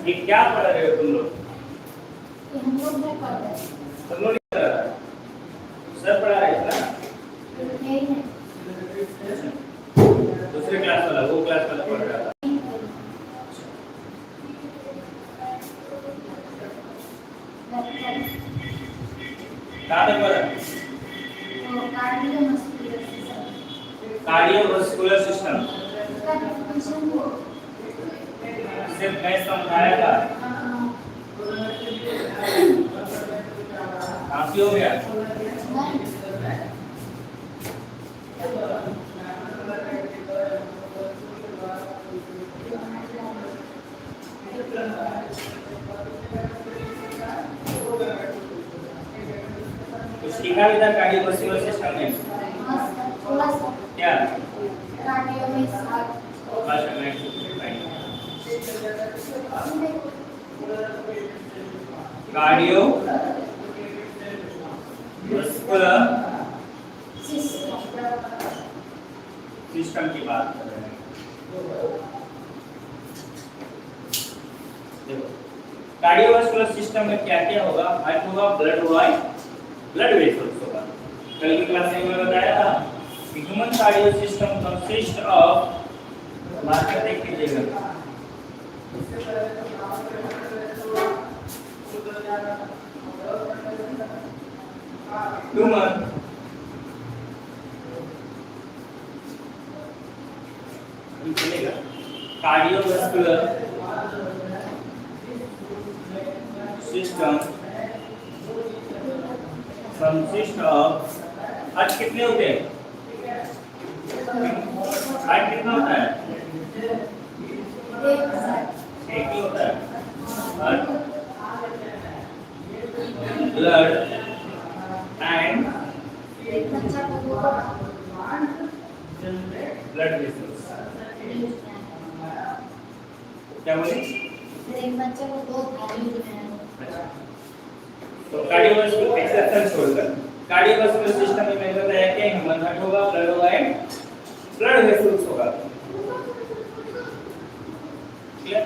ये क्या पढ़ रहे हो तुम लोग? हम लोग नहीं पढ़ रहे। तुम लोग नहीं पढ़ रहे? सर पढ़ा रहे थे ना? नहीं नहीं। दूसरे क्लास वाला, वो क्लास वाला पढ़ रहा था। कहाँ तक पढ़ा? Cardiovascular system. सिर्फ मैं समझाया था। काफी हो गया। कुछ लिखा भी था कार्डियोवास्कुलर सिस्टम में? क्या? कार्डियोवास्कुलर सिस्टम की बात कर रहे हैं। देखो कार्डियोवास्कुलर सिस्टम में क्या क्या होगा? हार्ट होगा, ब्लड होगा, ब्लड वेसल्स होगा। कल की क्लास में मैंने बताया था कि human cardio system consist of, marker देख लीजिएगा, human cardiovascular system consist of, heart कितने होते हैं? हार्ट कितना होता है? एक ही होता है। Heart, blood and blood vessels. क्या बोले? एक बच्चे को दो थाली में। तो कार्डियोवास्कुलर एक्सेप्शन छोड़कर कार्डियोवास्कुलर सिस्टम में मैंने बताया कि ह्यूमन हार्ट होगा, ब्लड होगा एंड ब्लड वेसल्स होगा। क्लियर?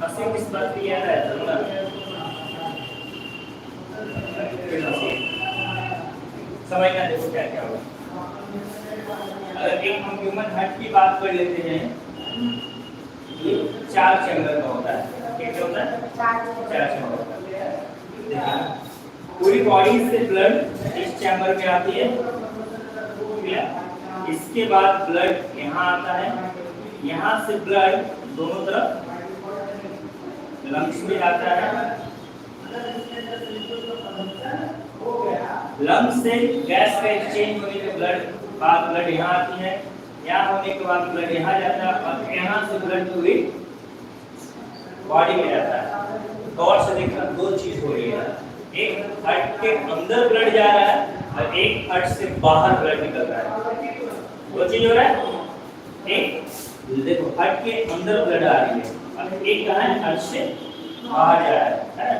हंसी किस बात की याद आया था ना? समझना, देखो क्या क्या होगा। अगर एक हम ह्यूमन हार्ट की बात कर लेते हैं, ये 4 चैम्बर का होता है। कितने होता है? 4 चैम्बर का। देखिए पूरी बॉडी से ब्लड इस चैम्बर में आती है, इसके बाद ब्लड यहाँ आता है, यहाँ से ब्लड दोनों तरफ लंग्स में जाता है, लंग्स से गैस का एक्सचेंज होने के बाद ब्लड यहाँ आती है, यहाँ होने के बाद ब्लड यहाँ जाता है और यहाँ से ब्लड पूरी बॉडी में जाता है। गौर से देखना, 2 चीज हो रही है, एक हार्ट के अंदर ब्लड जा रहा है और एक हार्ट से बाहर ब्लड निकल रहा है। 2 चीज हो रहा है। एक देखो हार्ट के अंदर ब्लड आ रही है और एक कहाँ है? हार्ट से बाहर जा रहा है।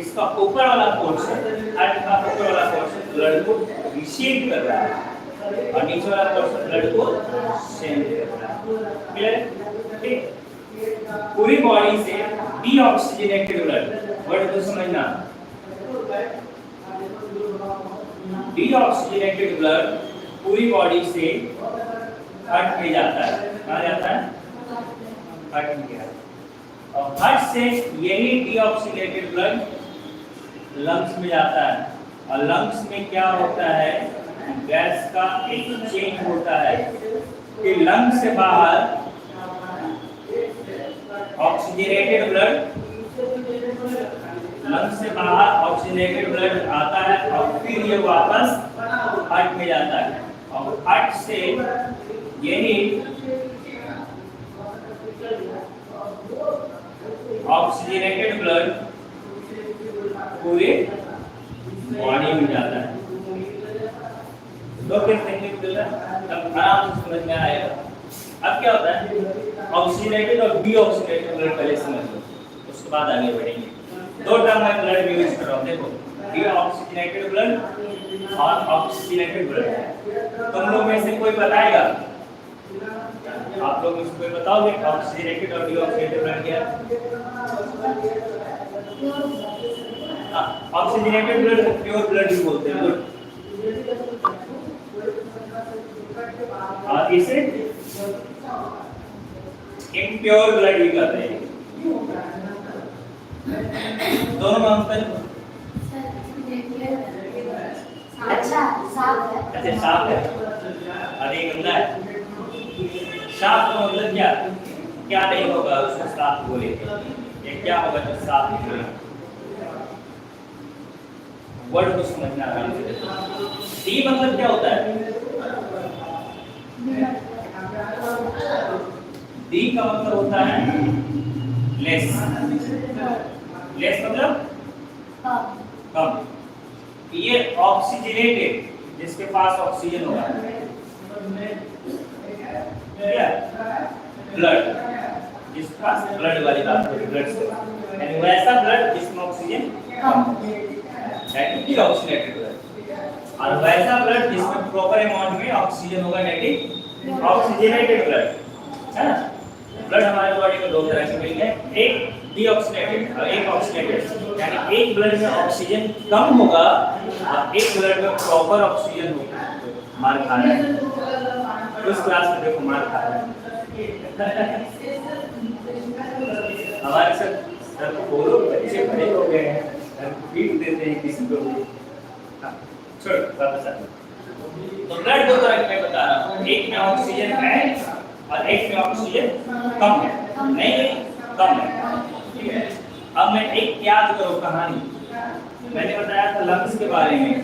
इसका ऊपर वाला पोर्शन, हार्ट का ऊपर वाला पोर्शन ब्लड को रिसीव कर रहा है और नीचे वाला पोर्शन ब्लड को सेंड कर रहा है। क्लियर? ठीक। पूरी बॉडी से डीऑक्सीजनेटेड ब्लड, वर्ड को समझना, डीऑक्सीजनेटेड ब्लड पूरी बॉडी से हार्ट में जाता है। कहाँ जाता है? हार्ट में जाता है और हार्ट से यही डीऑक्सीजनेटेड ब्लड लंग्स में जाता है और लंग्स में क्या होता है? गैस का एक्सचेंज होता है कि लंग्स से बाहर ऑक्सीजनेटेड ब्लड, लंग्स से बाहर ऑक्सीजनेटेड ब्लड आता है और फिर ये वापस हार्ट में जाता है और हार्ट से यही ऑक्सीजनेटेड ब्लड पूरे बॉडी में जाता है। दो केस देखने को मिल रहा है, तब आराम से समझ में आएगा। अब क्या होता है? ऑक्सीजनेटेड और डीऑक्सीजनेटेड ब्लड पहले समझ लो, उसके बाद आगे बढ़ेंगे। 2 टर्म मैं ब्लड में यूज कर रहा हूँ। देखो डीऑक्सीजनेटेड ब्लड और ऑक्सीजनेटेड ब्लड। तुम लोग में से कोई बताएगा? आप लोग में से कोई बताओगे ऑक्सीजनेटेड और डीऑक्सीजनेटेड ब्लड क्या है? ऑक्सीजनेटेड ब्लड प्योर ब्लड भी बोलते हैं। गुड। और इसे इम्प्योर ब्लड भी कहते हैं। दोनों में अंतर? अच्छा साफ है। अच्छा साफ है और ये गंदा है। साफ का मतलब क्या? क्या नहीं होगा उसको साफ बोले? ये क्या होगा जो साफ नहीं होगा? वर्ड को समझना आराम से। डी मतलब क्या होता है? डी का मतलब होता है लेस। लेस मतलब कम। ये ऑक्सीजनेटेड जिसके पास ऑक्सीजन होगा, क्या ब्लड, जिसके पास ब्लड वाली बात है, ब्लड से यानी वैसा ब्लड जिसमें ऑक्सीजन कम यानी डीऑक्सीनेटेड ब्लड, और वैसा ब्लड जिसमें प्रॉपर अमाउंट में ऑक्सीजन होगा यानी ऑक्सीजनेटेड ब्लड, है ना। ब्लड हमारे बॉडी में दो तरह के मिलते हैं, एक डीऑक्सीनेटेड और एक ऑक्सीनेटेड, यानी एक ब्लड में ऑक्सीजन कम होगा और एक ब्लड में प्रॉपर ऑक्सीजन होगा। मार खा रहा है उस क्लास में, देखो मार खा रहा है हमारे सब बोलो बच्चे बड़े हो गए हैं, पीट देते हैं किसी को भी। छोड़ वापस आ। तो ब्लड दो तरह के मैं बता रहा हूँ, एक में ऑक्सीजन है और एक में ऑक्सीजन कम है, नहीं कम है, ठीक है। अब मैं एक याद करो कहानी, मैंने बताया था लंग्स के बारे में।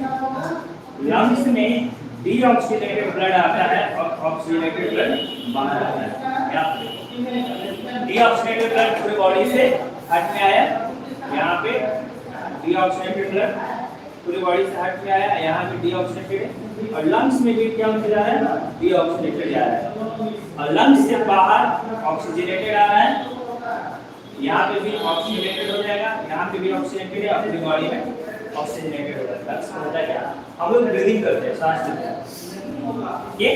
लंग्स में डीऑक्सीनेटेड ब्लड आता है और ऑक्सीजनेटेड ब्लड बाहर आता है। याद रखो, डीऑक्सीनेटेड ब्लड पूरी बॉडी से हट में आया, यहाँ पे डीऑक्सीनेटेड ब्लड पूरी बॉडी से हट में आया, यहाँ पे डीऑक्सीनेटेड, और लंग्स में भी क्या होने जा रहा है? डीऑक्सीनेटेड जा रहा है, और लंग्स से बाहर ऑक्सीजनेटेड आ रहा है, यहाँ पे भी ऑक्सीजनेटेड हो जाएगा, यहाँ पे भी ऑक्सीजनेटेड है, अपनी बॉडी में ऑक्सीजनेटेड हो जाएगा। लंग्स में होता है क्या? हम लोग ब्रीदिंग करते हैं, सांस लेते हैं, ये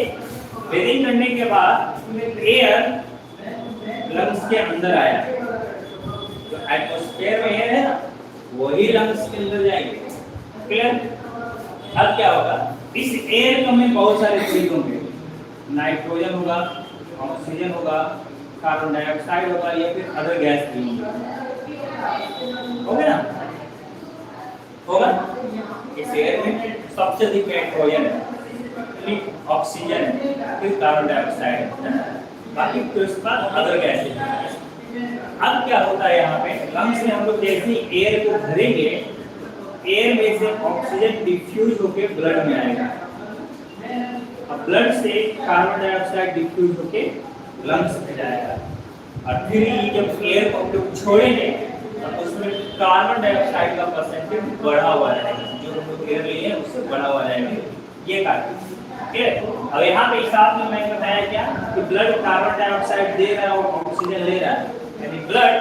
ब्रीदिंग करने के बाद एयर लंग्स के अंदर आया, जो एटमॉस्फेयर में एयर है ना वही लंग्स के अंदर जाएंगे। क्लियर? अब क्या होगा? इस एयर में बहुत सारे चीज होंगे, नाइट्रोजन होगा, ऑक्सीजन होगा, कार्बन डाइऑक्साइड होगा, या फिर अदर गैस भी होगा ना, होगा। इस एयर में सबसे अधिक नाइट्रोजन है, ऑक्सीजन है, फिर कार्बन डाइऑक्साइड है, बाकी फिर उसके बाद अदर गैस है। अब क्या होता है यहाँ पे लंग्स में हम लोग जैसे एयर को भरेंगे, एयर में से ऑक्सीजन डिफ्यूज होके ब्लड में आएगा, अब ब्लड से कार्बन डाइऑक्साइड डिफ्यूज होके लंग्स में जाएगा, और फिर ये जब एयर को हम लोग छोड़ेंगे तो उसमें कार्बन डाइऑक्साइड का परसेंटेज बढ़ा हुआ रहेगा, जो हम लोग एयर लिए हैं उससे बढ़ा हुआ रहेगा, ये कार्बन। ठीक है, अब यहाँ पे हिसाब में मैंने बताया क्या कि ब्लड कार्बन डाइऑक्साइड दे रहा है और ऑक्सीजन ले रहा है, यानी ब्लड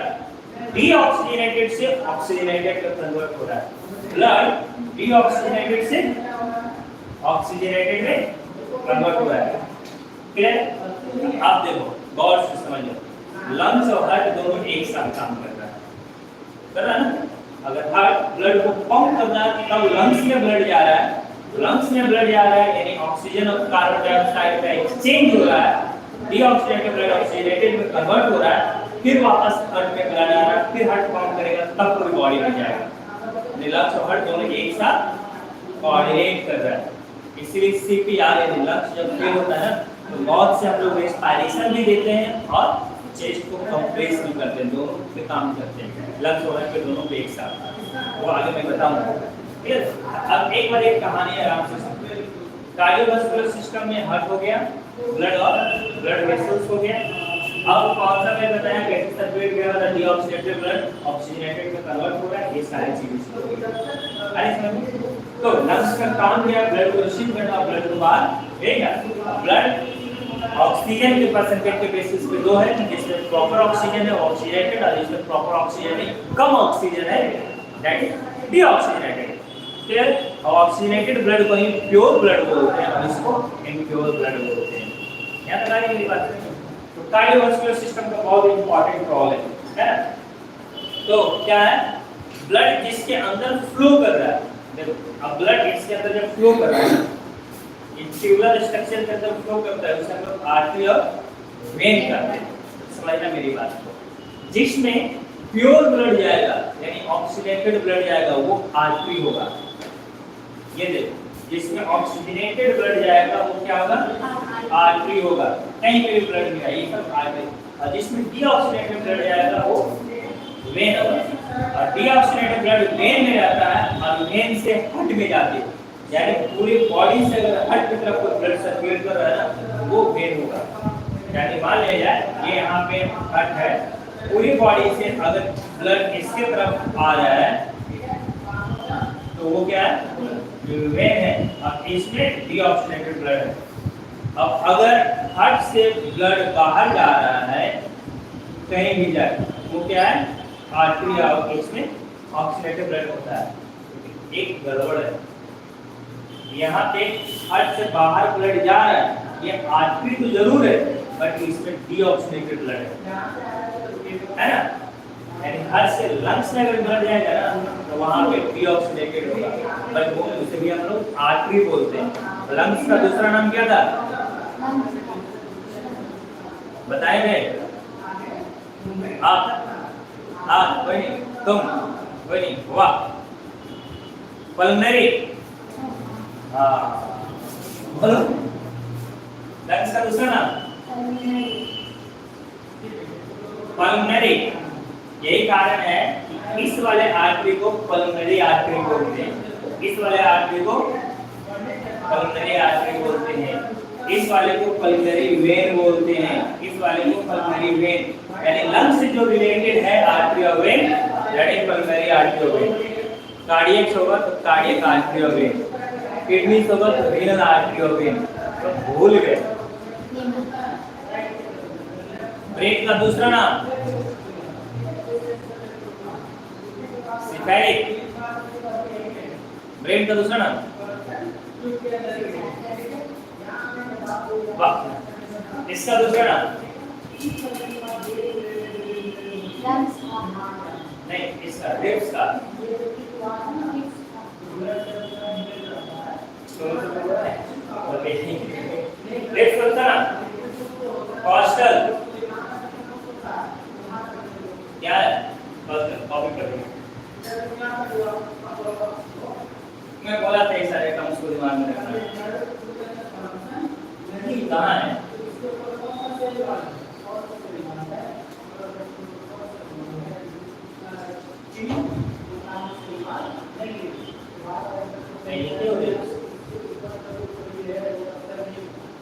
डीऑक्सीजनेटेड से ऑक्सीजनेटेड में कन्वर्ट हो रहा है, ब्लड डीऑक्सीजनेटेड से ऑक्सीजनेटेड में कन्वर्ट हो रहा है। क्लियर? आप देखो गौर से समझो, लंग्स और हार्ट दोनों एक साथ काम कर रहा है ना। अगर हार्ट ब्लड को पंप करना है तब लंग्स में ब्लड जा रहा है, लंग्स में ब्लड जा रहा है यानी ऑक्सीजन और कार्बन डाइऑक्साइड का एक्सचेंज हो रहा है, डीऑक्सीजनेटेड ब्लड ऑक्सीजनेटेड में कन्वर्ट हो रहा है, फिर वापस हार्ट में ब्लड आ रहा है, फिर हार्ट पंप करेगा तब पूरी बॉडी में जाएगा। लंग्स और हार्ट दोनों एक साथ कोऑर्डिनेट कर रहा है, इसीलिए सीपीआर यानी लंग्स जब फेल होता है तो बहुत से हम लोग रेस्पिरेशन भी देते हैं और चेस्ट को कंप्रेस भी करते हैं, दोनों पे काम करते हैं, लंग्स और हार्ट पे दोनों पे एक साथ, वो आगे मैं बताऊंगा। ठीक है, अब एक बार एक कहानी आराम से सुनते हैं। कार्डियोवास्कुलर सिस्टम में हार्ट हो गया, ब्लड और ब्लड वेसल्स हो गया। अब कौन सा मैं बताया कैसे सर्कुलेट किया था, डीऑक्सीनेटेड ब्लड ऑक्सीजनेटेड में कन्वर्ट हो रहा है, ये सारी चीजें अरे समझ। तो लंग्स का काम क्या है? ब्लड को रिसीव करना, ब्लड को बाहर भेजना। ब्लड ऑक्सीजन के परसेंटेज के बेसिस पे दो है, जिसमें प्रॉपर ऑक्सीजन है ऑक्सीजनेटेड, और जिसमें प्रॉपर ऑक्सीजन नहीं कम ऑक्सीजन है दैट इज डीऑक्सीजनेटेड। फिर ऑक्सीजनेटेड ब्लड को ही प्योर ब्लड बोलते हैं और इसको इम्प्योर ब्लड बोलते हैं। यहाँ तक आ रही मेरी बात? तो कार्डियोवास्कुलर सिस्टम का बहुत इंपॉर्टेंट रोल है ना? तो क्या है, ब्लड जिसके अंदर फ्लो कर रहा है, देखो अब ब्लड इसके अंदर जब फ्लो कर रहा है, ये ट्यूबुलर स्ट्रक्चर के अंदर फ्लो करता है, उसे हम लोग आर्टरी और वेन कहते हैं। समझना मेरी बात को। जिसमें प्योर ब्लड जाएगा यानी ऑक्सीजनेटेड ब्लड जाएगा वो आर्टरी होगा। ये देखो, जिसमें ऑक्सीजनेटेड ब्लड जाएगा वो क्या होगा? आर्टरी होगा। कहीं पे भी ब्लड नहीं है, ये सब आर्टरी। और जिसमें डीऑक्सीजनेटेड ब्लड जाएगा वो वेन होगा। और डीऑक्सीजनेटेड ब्लड वेन में जाता है और वेन से हार्ट में जाती है, यानी पूरी बॉडी से अगर हार्ट की तरफ कोई ब्लड सर्कुलेट कर रहा है ना वो वेन होगा। यानी मान लिया जाए ये यहाँ पे हार्ट है, पूरी बॉडी से अगर ब्लड इसके तरफ आ रहा है तो वो क्या है? वेन है। और इसमें डीऑक्सीजनेटेड ब्लड है। अब अगर हार्ट से ब्लड बाहर जा रहा है कहीं भी जाए वो क्या है? आर्टरी। और इसमें ऑक्सीजनेटेड ब्लड होता है। एक गड़बड़ है यहाँ पे, हार्ट से बाहर ब्लड जा रहा है, ये आर्टरी तो जरूर है बट इसमें डीऑक्सीजनेटेड ब्लड है ना? यानी हार्ट से लंग्स में अगर ब्लड जाएगा ना तो वहां पे डीऑक्सीजनेटेड होगा, बट वो उसे भी हम लोग आर्टरी बोलते हैं। लंग्स का दूसरा नाम क्या था बताए गए? आप कोई नहीं, तुम कोई नहीं, वाह। पल्मोनरी, हाँ बोलो लंग्स का दूसरा नाम पल्मोनरी। यही कारण है कि इस वाले आर्टरी को पल्मोनरी आर्टरी बोलते हैं, इस वाले आर्टरी को पल्मोनरी आर्टरी बोलते हैं, इस वाले को पल्मोनरी वेन बोलते हैं, इस वाले को पल्मोनरी वेन। यानी लंग्स से जो रिलेटेड है आर्टरी और when, that is pulmonary artery और वेन। कार्डियक होगा तो कार्डियक आर्टरी और वेन, किडनी होगा तो रीनल आर्टरी और वेन। तो भूल गए। ब्रेन का दूसरा नाम सिफेलिक। ब्रेन का दूसरा नाम वाह। इसका दूसरा नाम नहीं, इसका रिब्स का रिब्स का दूसरा नाम कॉस्टल। क्या है? कॉपी कर मैं बोला था ये सारे काम उसको दिमाग में रखना। कहाँ है?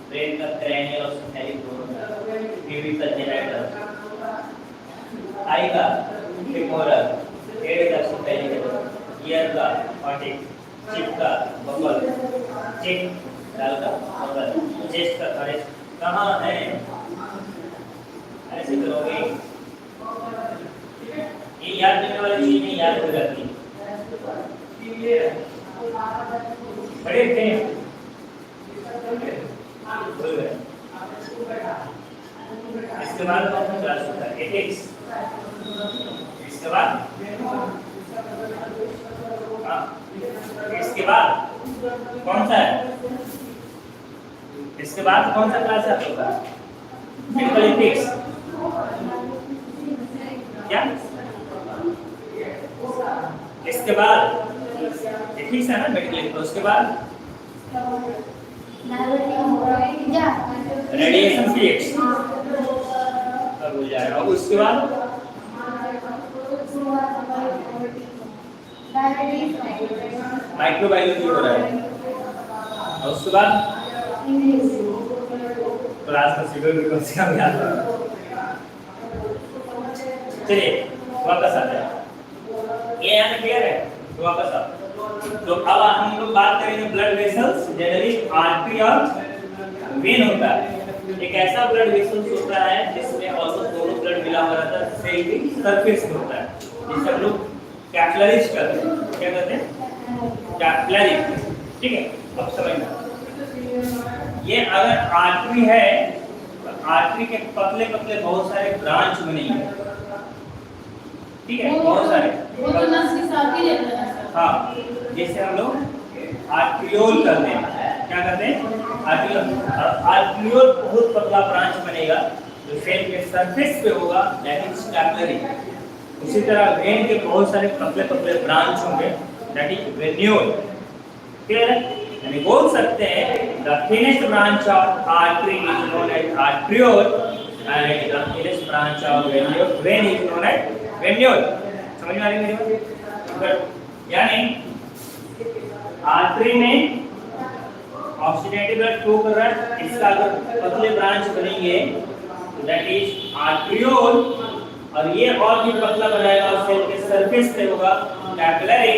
ब्रेन का क्रैनियल और सिफेलिक दोनों, टीवी का जेनेटर, आई का फेमोरल, हेड का सिफेलिक, ईयर का ऑटिक, चिप का बबल, चिप डाल का बबल, चेस्ट का थोरेक्स। कहाँ है? ऐसे करोगे ये याद करने वाली चीज नहीं याद हो जाती। बड़े थे इसके बाद कौन सा क्लास होता है? एथिक्स। इसके बाद इसके बाद कौन सा है? इसके बाद कौन सा क्लास है आपका? Medical ethics. क्या इसके बाद एथिक्स है ना मेडिकल एथिक्स। उसके बाद रेडिएशन फिजिक्स अब हो जाएगा। और उसके बाद माइक्रोबायोलॉजी हो रहा है। और उसके बाद क्लास का शेड्यूल कौन से हम याद रखो। चलिए वापस आते हैं। ये यहाँ क्लियर है? तो वापस आओ। तो अब हम लोग बात करेंगे ब्लड वेसल्स। जनरली आर्टरी और वेन होता है। एक ऐसा ब्लड वेसल्स होता है जिसमें ऑलमोस्ट दोनों ब्लड मिला हुआ रहता है, सेल की सरफेस पे होता है, जिसे हम लोग कैपिलरीज कहते हैं। क्या कहते हैं? कैपिलरी, ठीक है। अब समझना, ये अगर आर्टरी है तो आर्टरी के पतले पतले बहुत सारे ब्रांच बनेंगे, ठीक है, बहुत सारे। वो तो नस के साथ ही रहता है सर। हाँ, जैसे हम लोग आर्ट्रियोल करते हैं, क्या करते हैं, आर्ट्रियोल। आर्ट्रियोल बहुत पतला ब्रांच बनेगा जो सेल के सरफेस पे होगा, दैट इज कैपिलरी। उसी तरह वेन के बहुत सारे पतले पतले ब्रांच होंगे, दैट इज वेन्यूल। क्लियर है? यानी बोल सकते हैं the thinnest branch of artery is known as arteriole and the thinnest branch of vein is known as venule. समझ में आ रही है मेरी बात? यानी आर्टरी में ऑक्सीडेटिव ब्लड फ्लो कर रहा है, इसका अगर पतले ब्रांच बनेंगे तो दैट इज आर्ट्रियोल, और ये और भी पतला बनाएगा सेल के सरफेस पे होगा कैपिलरी।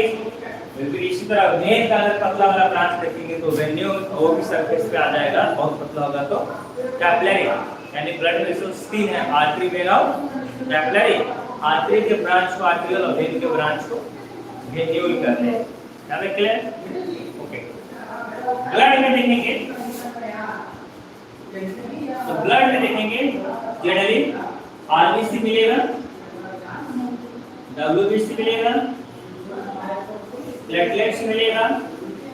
बिल्कुल इसी तरह वेन का अगर पतला वाला ब्रांच देखेंगे तो वेन्यूल, वो भी सरफेस पे आ जाएगा, बहुत पतला होगा तो कैपिलरी। यानी ब्लड वेसल्स तीन है, आर्टरी, वेन और कैपिलरी। आर्टरी के ब्रांच को आर्ट्रियोल और वेन के ब्रांच को वेन्यूल करते हैं। क्या है क्लियर? ओके। ब्लड में देखेंगे तो ब्लड में देखेंगे जनरली आरबीसी मिलेगा, डब्ल्यूबीसी मिलेगा, प्लेटलेट्स मिलेगा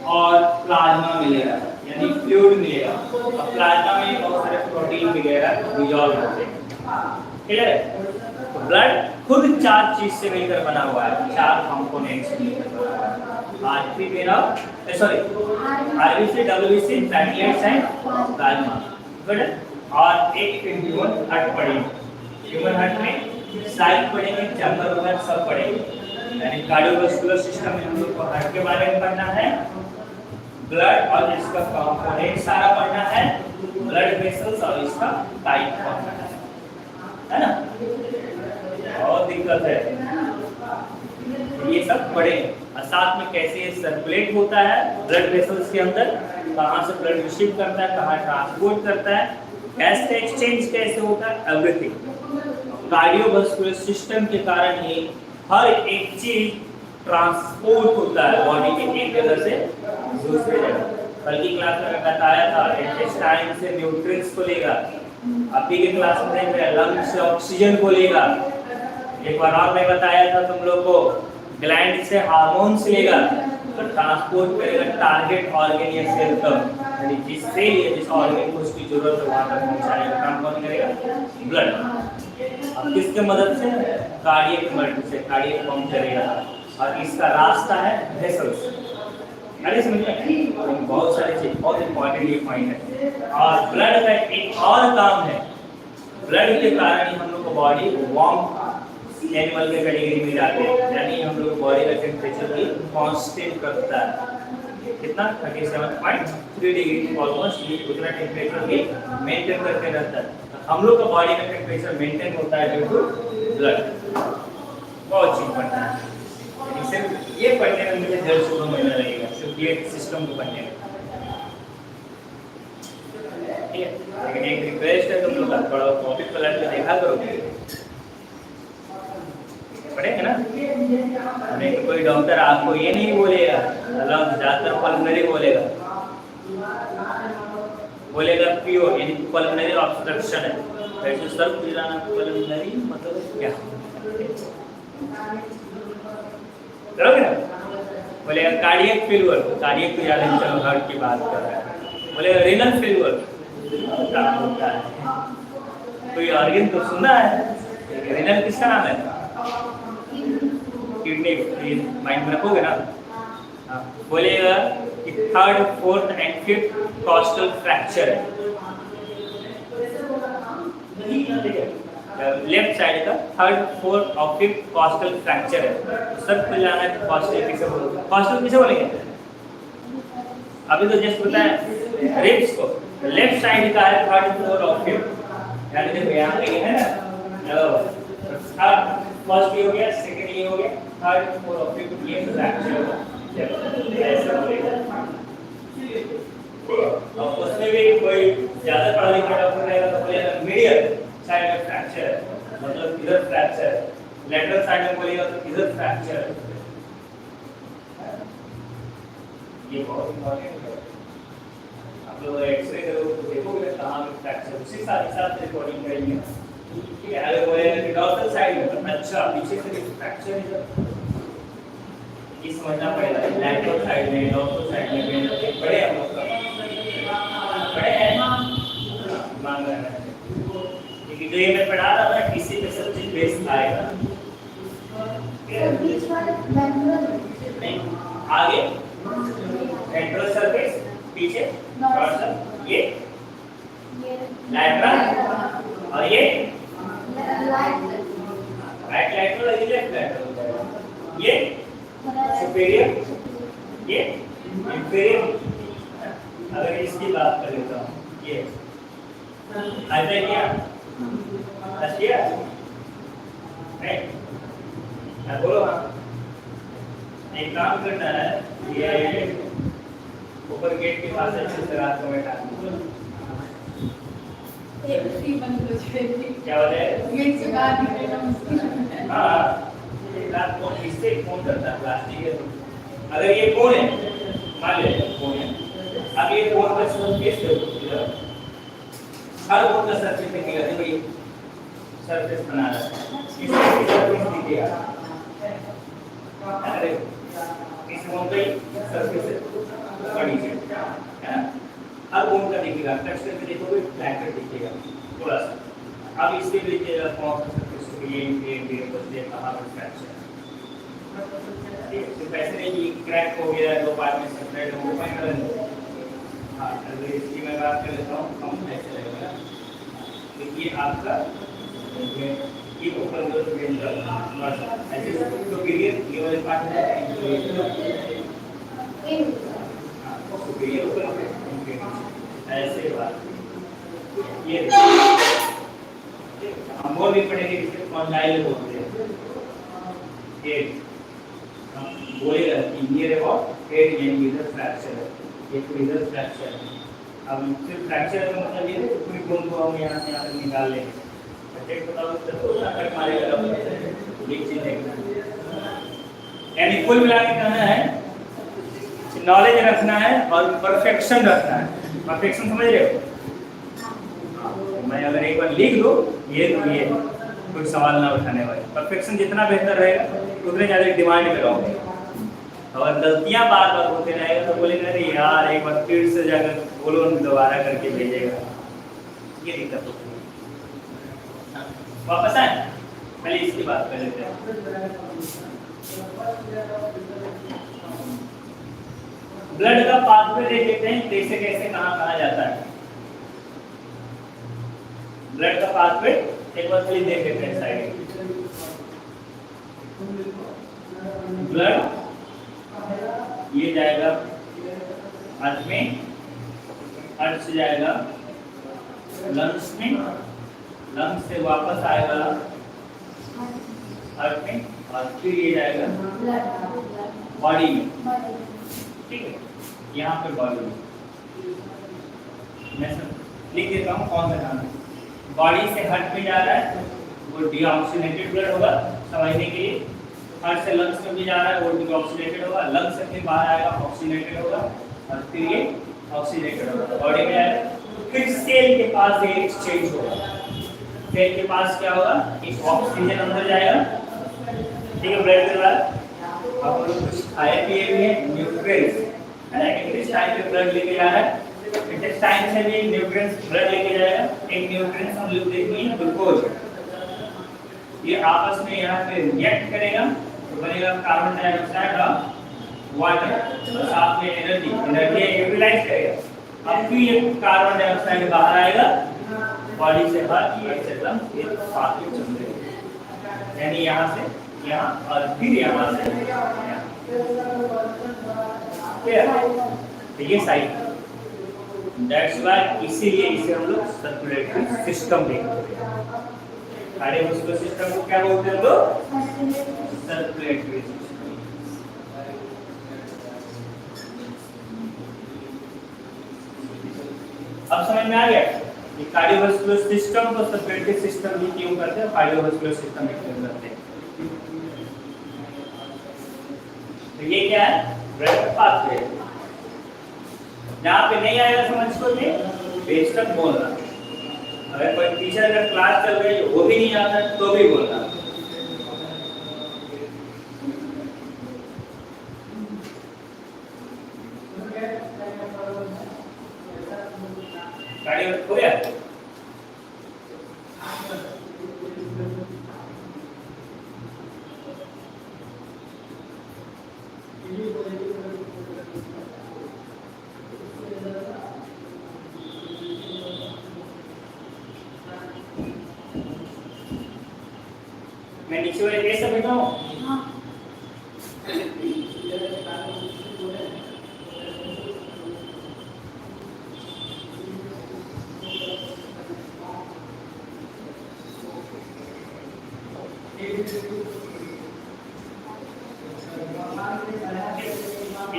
और प्लाज्मा मिलेगा, यानी फ्लूइड मिलेगा। अब प्लाज्मा में बहुत सारे प्रोटीन वगैरह डिसॉल्व होते हैं, क्लियर है? तो ब्लड खुद चार चीज से मिलकर बना हुआ है, चार कंपोनेंट्स से मिलकर बना हुआ है। आर्टरी, वेन और sorry RBC, WBC, platelets and plasma. Good. और एक ह्यूमन हार्ट पढ़ेंगे, ह्यूमन हार्ट में साइड पढ़ेंगे, चैम्बर वगैरह सब पढ़ेंगे। यानी कार्डियोवास्कुलर सिस्टम में हम लोग को हार्ट के बारे में पढ़ना है, ब्लड और इसका कंपोनेंट सारा पढ़ना है, ब्लड वेसल्स और इसका टाइप पढ़ना है ना? और दिक्कत है ये सब पढ़ेंगे, और साथ में कैसे ये सर्कुलेट होता है ब्लड वेसल्स के अंदर, कहाँ से ब्लड रिसीव करता है, कहाँ ट्रांसपोर्ट करता है, गैस का एक्सचेंज कैसे होता है, एवरीथिंग। कार्डियोवास्कुलर सिस्टम के कारण ही हर एक चीज ट्रांसपोर्ट होता है बॉडी के एक जगह से दूसरे जगह। कल की क्लास में बताया था इंटेस्टाइन से न्यूट्रिएंट्स को लेगा, अभी की क्लास में देख रहे हैं लंग्स से ऑक्सीजन को लेगा। एक बार और मैं बताया था तुम लोग को ग्लैंड से हार्मोन्स लेगा, तो ट्रांसपोर्ट करेगा टारगेट ऑर्गन या सेल तक, यानी जिस सेल या जिस ऑर्गन को उसकी जरूरत है वहां तक पहुंचाने का काम कौन करेगा, ब्लड। अब किसके मदद से, कार्डियक मदद से, कार्डियक पंप करेगा, और इसका रास्ता है वेसल्स। अरे समझ में, बहुत सारी चीज, बहुत इंपॉर्टेंट ये पॉइंट है। और ब्लड का एक और काम है, ब्लड के कारण ही हम लोग को बॉडी वार्म एनिमल के कैटेगरी में जाते हैं, यानी हम लोग बॉडी का टेम्परेचर भी कांस्टेंट करता है। कितना 37.3 डिग्री ऑलमोस्ट, ये उतना टेम्परेचर भी मेंटेन करके रहता है। हम लोग का बॉडी का टेम्परेचर मेंटेन होता है ड्यू टू ब्लड। बहुत चीज पढ़ना है, सिर्फ ये पढ़ने में मुझे 1.5 महीना लगेगा, सिर्फ ये सिस्टम को पढ़ने में, ठीक है? लेकिन एक रिक्वेस्ट है, तुम लोग थोड़ा टॉपिक पलट के देखा करो, पढ़ेंगे ना? हमें कोई डॉक्टर आपको ये नहीं बोलेगा, ज्यादातर पल्मोनरी बोलेगा पियो, यानी पल्मोनरी ऑब्स्ट्रक्शन है। वैसे सर पिलाना पल्मोनरी मतलब क्या, करोगे ना? बोलेगा कार्डियक फेल्यूर, कार्डियक को याद है, चलो हार्ट की बात कर रहा है। बोलेगा रीनल फेल्यूर, क्या होता है? कोई ऑर्गन तो सुना है, रीनल किसका नाम है? किडनी, माइंड में रखोगे ना? हाँ, बोलेगा कि 3rd, 4th and 5th costal fracture है, लेफ्ट साइड का 3rd, 4th और 5th कॉस्टल फ्रैक्चर है। सब खुल जाना है, कॉस्टल किसे बोलेंगे? कॉस्टल किसे बोलेंगे? अभी तो जस्ट पता है रिब्स को, लेफ्ट साइड का है 3rd, 4th और 5th, यानी देखो यहाँ पे है ना, फर्स्ट ये हो गया, सेकंड ये हो गया, 3rd, 4th और 5th ये फ्रैक्चर होगा, ऐसे बोलेगा। अब उसमें भी कोई ज्यादा पढ़ा लिखा डॉक्टर रहेगा तो बोलेगा मीडियल साइड में फ्रैक्चर है, मतलब इधर फ्रैक्चर है, लेटरल साइड में बोलेगा तो इधर फ्रैक्चर है। ये बहुत इंपॉर्टेंट है। आप लोग एक्सरे करोगे तो देखोगे कहाँ पे फ्रैक्चर, उसी हिसाब से रिकॉर्डिंग करेंगे। ठीक है, अगर बोलेगा कि डॉर्सल साइड में, अच्छा पीछे से फ्रैक्चर है, ये समझना पड़ेगा। लैटरल साइड में, डॉर्सल साइड में बड़े हम लोग बड़े हैं मांग रहे हैं, क्योंकि जो ये मैं पढ़ा रहा था इसी पे सब चीज बेस आएगा। बीच वाले मैनुअल नहीं, आगे वेंट्रल सरफेस, पीछे डॉर्सल, ये लैटरल और ये राइट लैटरल और ये लेफ्ट लैटरल, ये सुपीरियर, ये इंफीरियर। अगर इसकी बात कर लेता हूँ, ये ऐसा किया, किया राइट। मैं बोलो हाँ, एक काम करना है, ये ऊपर गेट के पास अच्छे से रात को बैठा एक फ्री बंद हो जाएगी। क्या हो जाए, गेट से बाहर निकलना मुश्किल है। हाँ रात को इससे फोन करता है, प्लास्टिक है तो अगर ये फोन है, मान ले फोन है, अब ये फोन पर सब केस दो, हर फोन का सरफेस दिखेगा, देखो ये सरफेस बना रहा है, इससे सरफेस दिखेगा, अरे इस फोन पे सरफेस बड़ी है ना, अब फोन का दिखेगा, टच करके देखोगे फ्लैट दिखेगा थोड़ा सा। अब इसके भी दिखेगा कौन सा सरफेस, ये बस ये कहां पर फ्रैक्चर है, तो पैसे नहीं कि क्रैक हो गया, दो पार्ट में सेपरेट हो गया। हाँ, अगर इसकी मैं बात कर लेता हूँ, कम ऐसे लगेगा, देखिए आपका ये ऊपर जो ऐसे तो गिरियर ये वाले पार्ट है, सुपीरियर ऊपर ऐसे बात, ये हम और भी पढ़ेंगे, इसके कॉन्डाइल बोलते हैं, हेड बोलेगा कि नियर अबाउट हेड यानी इधर फ्रैक्चर है, ये तो इधर फ्रैक्चर है। अब सिर्फ फ्रैक्चर का मतलब ये है कि पूरी बोन को हम यहाँ से यहाँ तक निकाल लेंगे, चेक बताओ तो अटक मारेगा, एक चीज देखना, यानी कुल मिला के कहना है नॉलेज रखना है और परफेक्शन रखना है। परफेक्शन समझ रहे हो? मैं अगर एक बार लिख लो ये तो ये कोई सवाल ना उठाने वाले, परफेक्शन जितना बेहतर रहेगा उतने ज़्यादा डिमांड करोगे। और गलतियां बार बार होते रहेगा तो बोलेगा अरे यार एक बार फिर से जाकर बोलो, दोबारा करके भेजेगा, ये दिक्कत होती है। वापस आए, पहले इसकी बात कर लेते हैं। ब्लड का पाथवे देख लेते हैं, कैसे कैसे कहाँ जाता है ब्लड का पाथवे, एक बार खाली देख लेते हैं साइड। ब्लड ये जाएगा हार्ट में, हार्ट से जाएगा लंग्स में, लंग्स से वापस आएगा हार्ट में, और फिर ये जाएगा बॉडी में। ठीक है, यहाँ पे बॉडी में मैं लिख देता हूँ कौन सा नाम है। बॉडी से हार्ट में जा रहा है वो डीऑक्सीनेटेड ब्लड होगा, समझने के लिए। हार्ट से लंग्स में भी जा रहा है वो डीऑक्सीनेटेड होगा, लंग्स से फिर बाहर आएगा ऑक्सीनेटेड होगा, और फिर ये ऑक्सीनेटेड होगा, बॉडी में आएगा। फिर सेल के पास ये एक्सचेंज होगा, सेल के पास क्या होगा, एक ऑक्सीजन अंदर जाएगा, ठीक है, ब्लड के बाद आप लोग कुछ खाए पिए भी हैं, न्यूट्रिएंट्स है ना, इंटेस्टाइन पे ब्लड लेके जा रहा है, इंटेस्टाइन से भी न्यूट्रिएंट्स ब्लड लेके जाएगा। एक न्यूट्रिएंट्स हम लोग देखेंगे ग्लूकोज, ये आपस में यहाँ पे रिएक्ट करेगा तो बनेगा कार्बन डाइऑक्साइड और वाटर, और साथ में एनर्जी यूटिलाइज करेगा। अब फिर ये कार्बन डाइऑक्साइड बाहर आएगा बॉडी से बाहर, से लंग्स ये साथ में चल रहे, यानी यहाँ से यहाँ और फिर यहाँ से तो ये साइड। दैट्स व्हाई इसीलिए इसे हम लोग सर्कुलेटरी सिस्टम देखते हैं। कार्डियोवास्कुलर सिस्टम को क्या बोलते हैं लोग? Circulatory system. अब समझ में आ गया कि कार्डियोवास्कुलर सिस्टम को सर्कुलेटरी सिस्टम भी क्यों करते हैं, कार्डियोवास्कुलर सिस्टम भी क्यों करते हैं। तो ये क्या है? Blood pathway. जहाँ पे नहीं आएगा समझ को बेशक बोलना। अगर कोई टीचर का क्लास चल रही है वो भी नहीं आता तो भी बोलना। गाड़ी हो गया? मैं नीचे वाले कैसे बैठा हूँ? हाँ।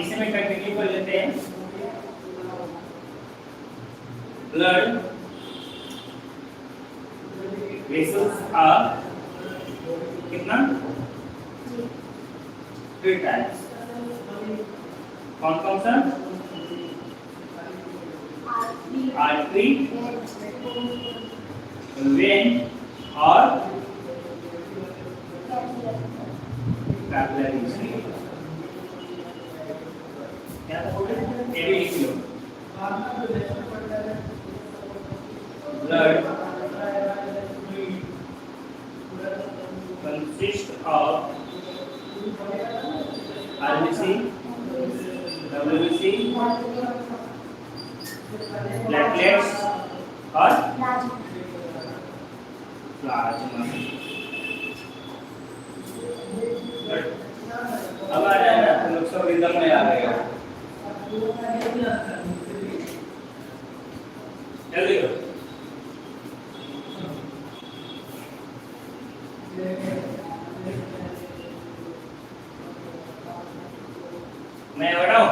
इसे में कंटिन्यू कर लेते हैं। ब्लड वेसल्स आर कितना 3 टाइम्स। कौन कौन सा? आर्टरी, वेन और कैपिलरीज। क्या ये भी लिख लो। Blood consists of RBC, WBC, platelets और प्लाज्मा। अब आ जाए ना तुम लोग सब रिदम में आ गए हो। जल्दी करो। मैं बैठाऊं?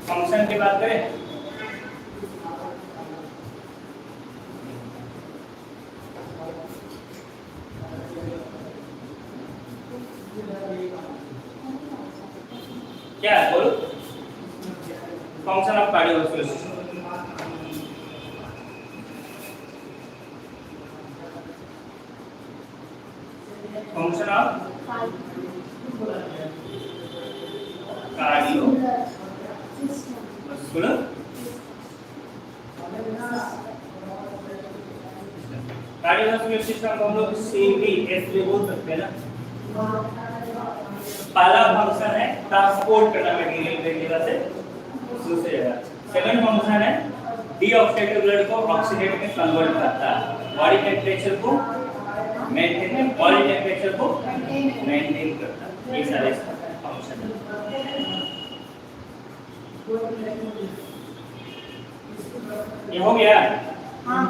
फंक्शन की बात करें। क्या है बोलो? Function of cardiovascular system. Function of cardiovascular cardiovascular system को हम लोग सीवीएस भी बोल सकते हैं ना। पहला फंक्शन है ट्रांसपोर्ट करना मटेरियल एक जगह से दूसरी जगह। सेकंड फंक्शन है डीऑक्सीडेटिव ब्लड को ऑक्सीडेट में कन्वर्ट करता है। बॉडी टेम्परेचर को मेंटेन करता है। ये सारे फंक्शन है। ये हो गया? हाँ।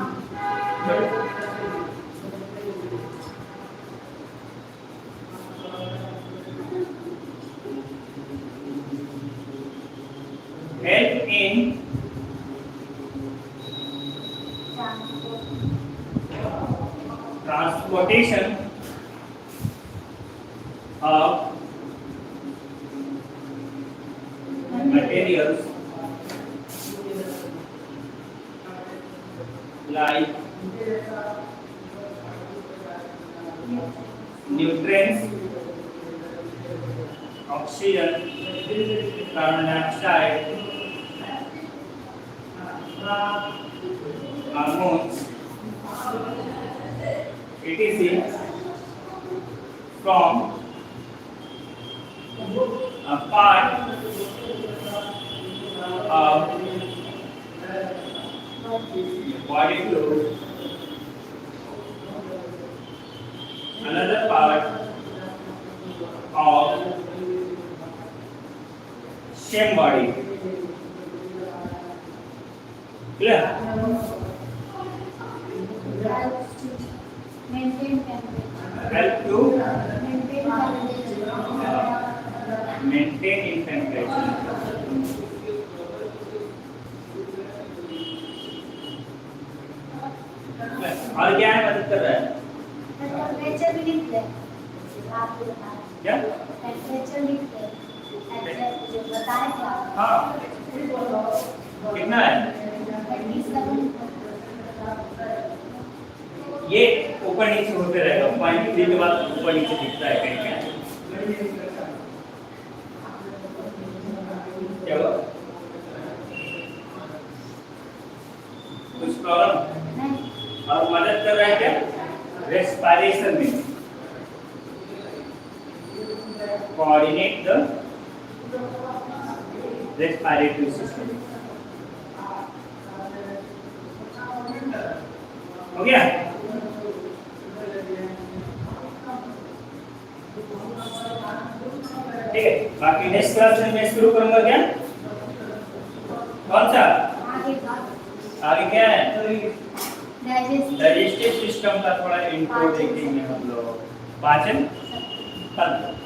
Help in transportation of materials like nutrients, oxygen, carbon dioxide, hormones, etc. from a part of body fluid, another part of same body. Clear? Maintain temperature. Help to Maintain maintain temperature. in temperature. और क्या है मदद कर रहा है? Temperature भी लिख ले। आप बता। क्या? टेम्परेचर लिख ले। मुझे बताएं क्या? हाँ कितना है 37 ये ऊपर नीचे होते रहेगा 0.3 के बाद ऊपर नीचे दिखता है कहीं कहीं क्या हुआ कुछ प्रॉब्लम नहीं और मदद कर रहा है क्या रेस्पिरेशन में कोऑर्डिनेट द रेस्पिरेटरी सिस्टम हो गया ठीक है बाकी नेक्स्ट क्लास में मैं शुरू करूंगा क्या कौन सा आगे का आगे क्या है डाइजेस्टिव सिस्टम का थोड़ा इंट्रो देखेंगे हम लोग पाचन तंत्र